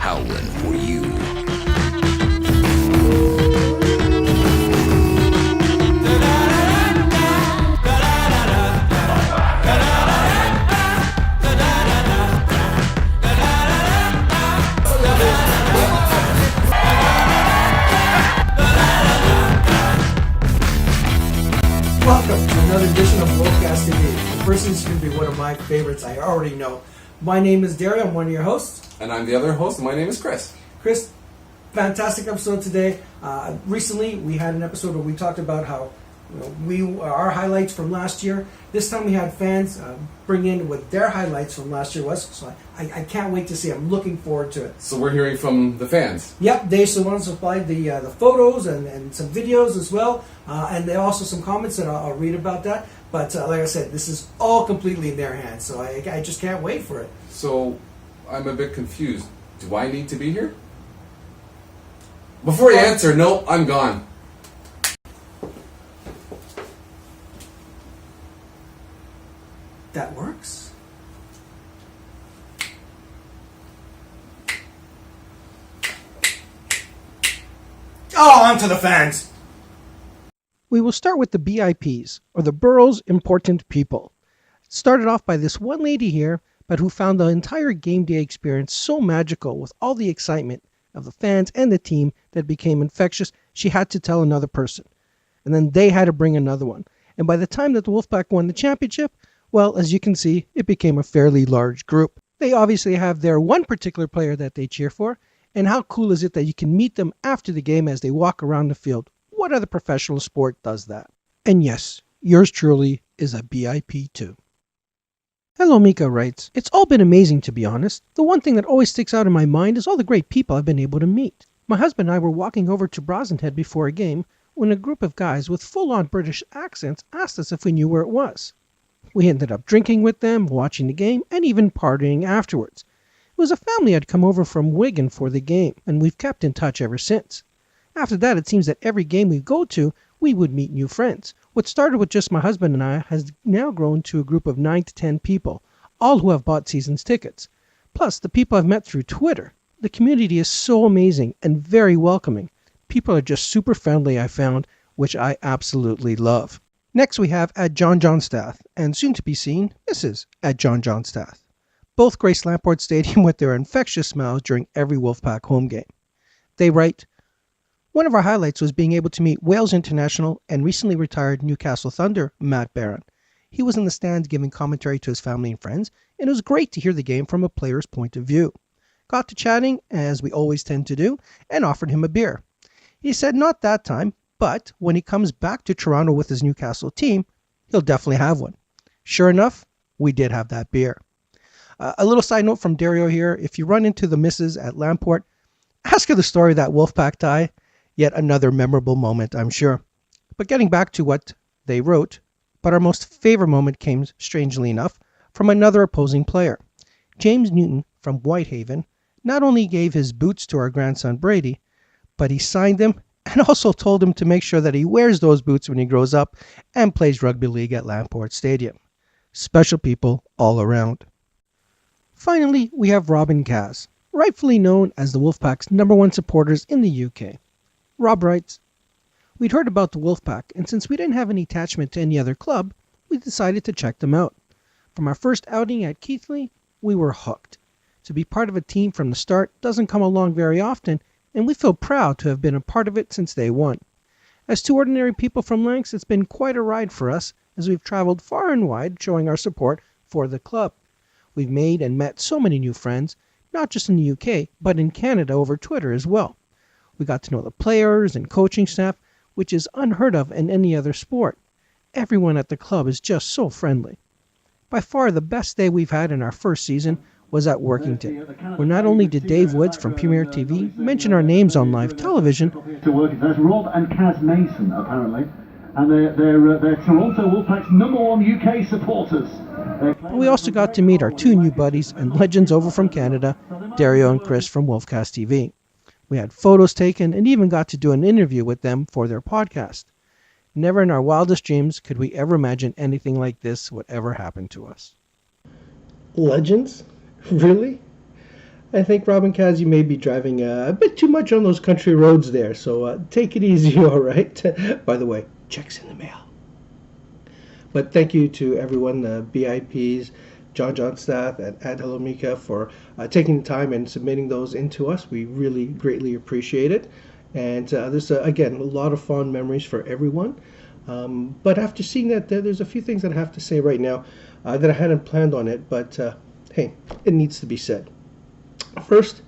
howling for you. Welcome to another edition of WolfcastTV. The first is going to be one of my favorites, I already know. My name is Dario, I'm one of your hosts. And I'm the other host, and my name is Chris. Chris, fantastic episode today. Recently, we had an episode where we talked about how our highlights from last year. This time we had fans bring in what their highlights from last year was. So I can't wait to see. I'm looking forward to it. So we're hearing from the fans. Yep, they supplied the photos and some videos as well. And there are also some comments that I'll read about that. But like I said, this is all completely in their hands. So I just can't wait for it. So I'm a bit confused. Do I need to be here? Before you answer, no, I'm gone. That works. Oh, on to the fans. We will start with the BIPs, or the Burroughs Important People. It started off by this one lady here, but who found the entire game day experience so magical with all the excitement of the fans and the team that it became infectious, she had to tell another person. And then they had to bring another one. And by the time that the Wolfpack won the championship, well, as you can see, it became a fairly large group. They obviously have their one particular player that they cheer for, and how cool is it that you can meet them after the game as they walk around the field? What other professional sport does that? And yes, yours truly is a BIP too. Hello Mika writes, it's all been amazing to be honest. The one thing that always sticks out in my mind is all the great people I've been able to meet. My husband and I were walking over to Brossenhead before a game when a group of guys with full-on British accents asked us if we knew where it was. We ended up drinking with them, watching the game, and even partying afterwards. It was a family that had come over from Wigan for the game, and we've kept in touch ever since. After that, it seems that every game we go to, we would meet new friends. What started with just my husband and I has now grown to a group of 9 to 10 people, all who have bought season's tickets. Plus, the people I've met through Twitter. The community is so amazing and very welcoming. People are just super friendly, I found, which I absolutely love. Next we have at John Johnstath, and soon to be seen, Mrs. at John Johnstath. Both grace Lamport Stadium with their infectious smiles during every Wolfpack home game. They write, one of our highlights was being able to meet Wales international and recently retired Newcastle Thunder, Matt Barron. He was in the stands giving commentary to his family and friends, and it was great to hear the game from a player's point of view. Got to chatting, as we always tend to do, and offered him a beer. He said not that time, but when he comes back to Toronto with his Newcastle team, he'll definitely have one. Sure enough, we did have that beer. A little side note from Dario here, if you run into the missus at Lamport, ask her the story of that Wolfpack tie. Yet another memorable moment, I'm sure. But getting back to what they wrote, but our most favorite moment came, strangely enough, from another opposing player. James Newton from Whitehaven not only gave his boots to our grandson Brady, but he signed them and also told him to make sure that he wears those boots when he grows up and plays rugby league at Lamport Stadium. Special people all around. Finally, we have Rob and Kaz, rightfully known as the Wolfpack's #1 supporters in the UK. Rob writes, we'd heard about the Wolfpack, and since we didn't have any attachment to any other club, we decided to check them out. From our first outing at Keighley, we were hooked. To be part of a team from the start doesn't come along very often, and we feel proud to have been a part of it since day one. As two ordinary people from Lancs, it's been quite a ride for us, as we've traveled far and wide showing our support for the club. We've made and met so many new friends, not just in the UK, but in Canada over Twitter as well. We got to know the players and coaching staff, which is unheard of in any other sport. Everyone at the club is just so friendly. By far the best day we've had in our first season was at Workington, where not only did Dave Woods from Premier TV mention our names on live television, there's Rob and Kaz Mason apparently, and they're Toronto Wolfpack's #1 UK supporters. we also got to meet our two new buddies and legends over from Canada, Dario and Chris from WolfcastTV. We had photos taken and even got to do an interview with them for their podcast. Never in our wildest dreams could we ever imagine anything like this would ever happen to us. Legends? Really? I think, Robin Kaz, you may be driving a bit too much on those country roads there, so take it easy, all right? By the way, checks in the mail. But thank you to everyone, the BIPs, John staff, and Hello Mika for taking the time and submitting those into us. We really greatly appreciate it. And there's, again, a lot of fond memories for everyone. But after seeing that, there's a few things that I have to say right now that I hadn't planned on it, but hey, it needs to be said. First,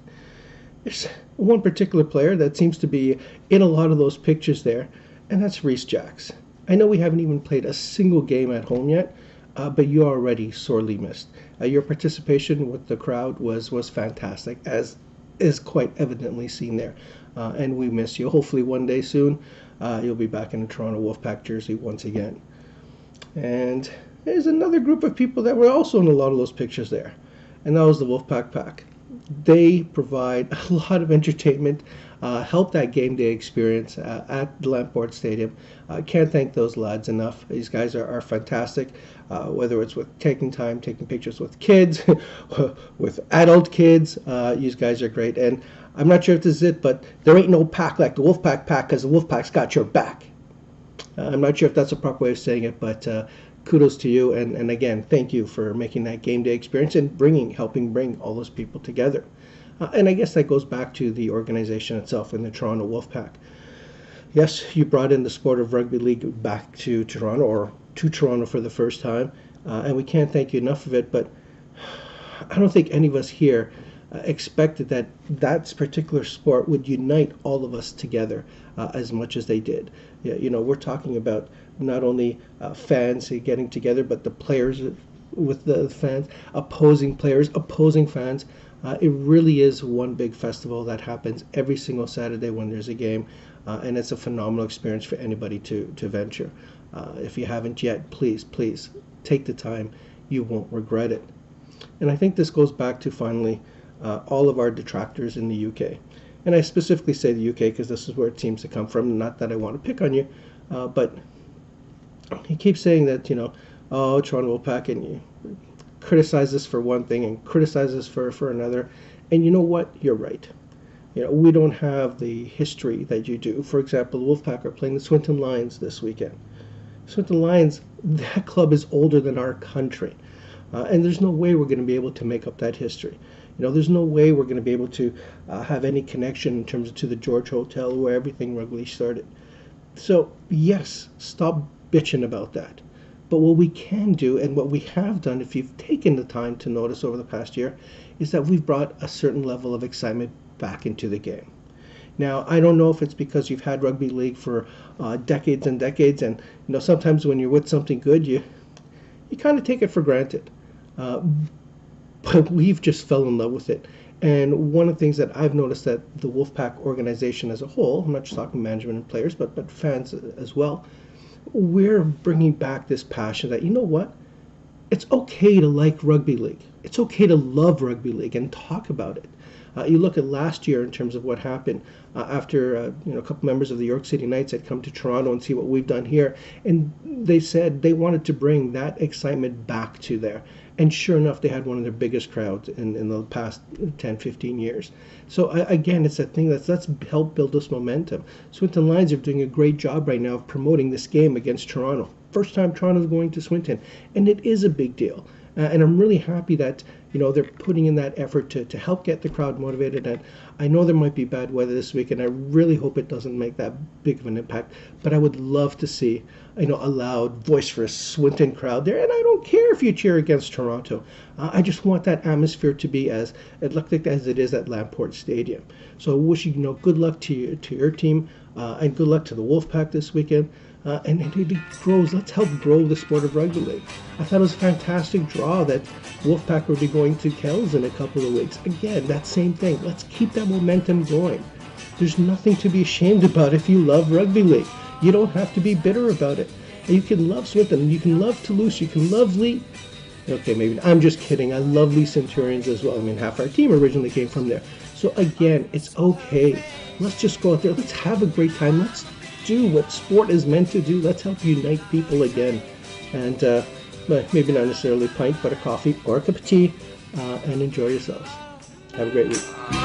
there's one particular player that seems to be in a lot of those pictures there, and that's Rhys Jacks. I know we haven't even played a single game at home yet, but you're already sorely missed. Your participation with the crowd was fantastic, as is quite evidently seen there, and we miss you. Hopefully one day soon, you'll be back in the Toronto Wolfpack jersey once again. And there's another group of people that were also in a lot of those pictures there, and that was the Wolfpack Pack. They provide a lot of entertainment, help that game day experience at the Lamport Stadium. Can't thank those lads enough. These guys are fantastic, whether it's with taking pictures with kids, with adult kids. These guys are great. And I'm not sure if this is it, but there ain't no pack like the Wolfpack Pack, because the Wolfpack's got your back. I'm not sure if that's a proper way of saying it, but kudos to you, and again, thank you for making that game day experience and helping bring all those people together. And I guess that goes back to the organization itself in the Toronto Wolfpack. Yes, you brought in the sport of rugby league back to Toronto, or to Toronto for the first time, and we can't thank you enough of it, but I don't think any of us here expected that particular sport would unite all of us together as much as they did. Yeah, you know, we're talking about not only fans getting together, but the players with the fans, opposing players, opposing fans. It really is one big festival that happens every single Saturday when there's a game, and it's a phenomenal experience for anybody to venture. If you haven't yet, please take the time. You won't regret it. And I think this goes back to finally all of our detractors in the UK. And I specifically say the UK because this is where it seems to come from. Not that I want to pick on you, but he keeps saying that, you know, oh, Toronto Wolfpack, and you criticize this for one thing and criticize this for another. And you know what? You're right. You know, we don't have the history that you do. For example, the Wolfpack are playing the Swinton Lions this weekend. Swinton Lions, that club is older than our country. And there's no way we're going to be able to make up that history. You know, there's no way we're going to be able to have any connection in terms of to the George Hotel where everything rugby started. So, yes, stop bitching about that. But what we can do, and what we have done, if you've taken the time to notice over the past year, is that we've brought a certain level of excitement back into the game. Now, I don't know if it's because you've had rugby league for decades and decades, and you know, sometimes when you're with something good, you kind of take it for granted. But we've just fell in love with it. And one of the things that I've noticed that the Wolfpack organization as a whole, I'm not just talking management and players, but fans as well, we're bringing back this passion that, you know what, it's okay to like rugby league. It's okay to love rugby league and talk about it. You look at last year in terms of what happened after a couple members of the York City Knights had come to Toronto and see what we've done here, and they said they wanted to bring that excitement back to there. And sure enough, they had one of their biggest crowds in the past 10, 15 years. So again, it's a thing let's help build this momentum. Swinton Lions are doing a great job right now of promoting this game against Toronto. First time Toronto's going to Swinton, and it is a big deal. And I'm really happy that, you know, they're putting in that effort to help get the crowd motivated. And I know there might be bad weather this week, and I really hope it doesn't make that big of an impact. But I would love to see, you know, a loud, boisterous Swinton crowd there. And I don't care if you cheer against Toronto. I just want that atmosphere to be as electric as it is at Lamport Stadium. So I wish you, good luck to your team, and good luck to the Wolfpack this weekend. And it grows. Let's help grow the sport of rugby league. I thought it was a fantastic draw that Wolfpack will be going to Kells in a couple of weeks. Again, that same thing. Let's keep that momentum going. There's nothing to be ashamed about if you love rugby league. You don't have to be bitter about it. And you can love Swinton, you can love Toulouse, you can love Lee. Okay, maybe I'm just kidding. I love Lee Centurions as well. I mean, half our team originally came from there. So again, it's okay. Let's just go out there. Let's have a great time. Let's do what sport is meant to do. Let's help unite people again. And maybe not necessarily a pint, but a coffee or a cup of tea, and enjoy yourselves. Have a great week.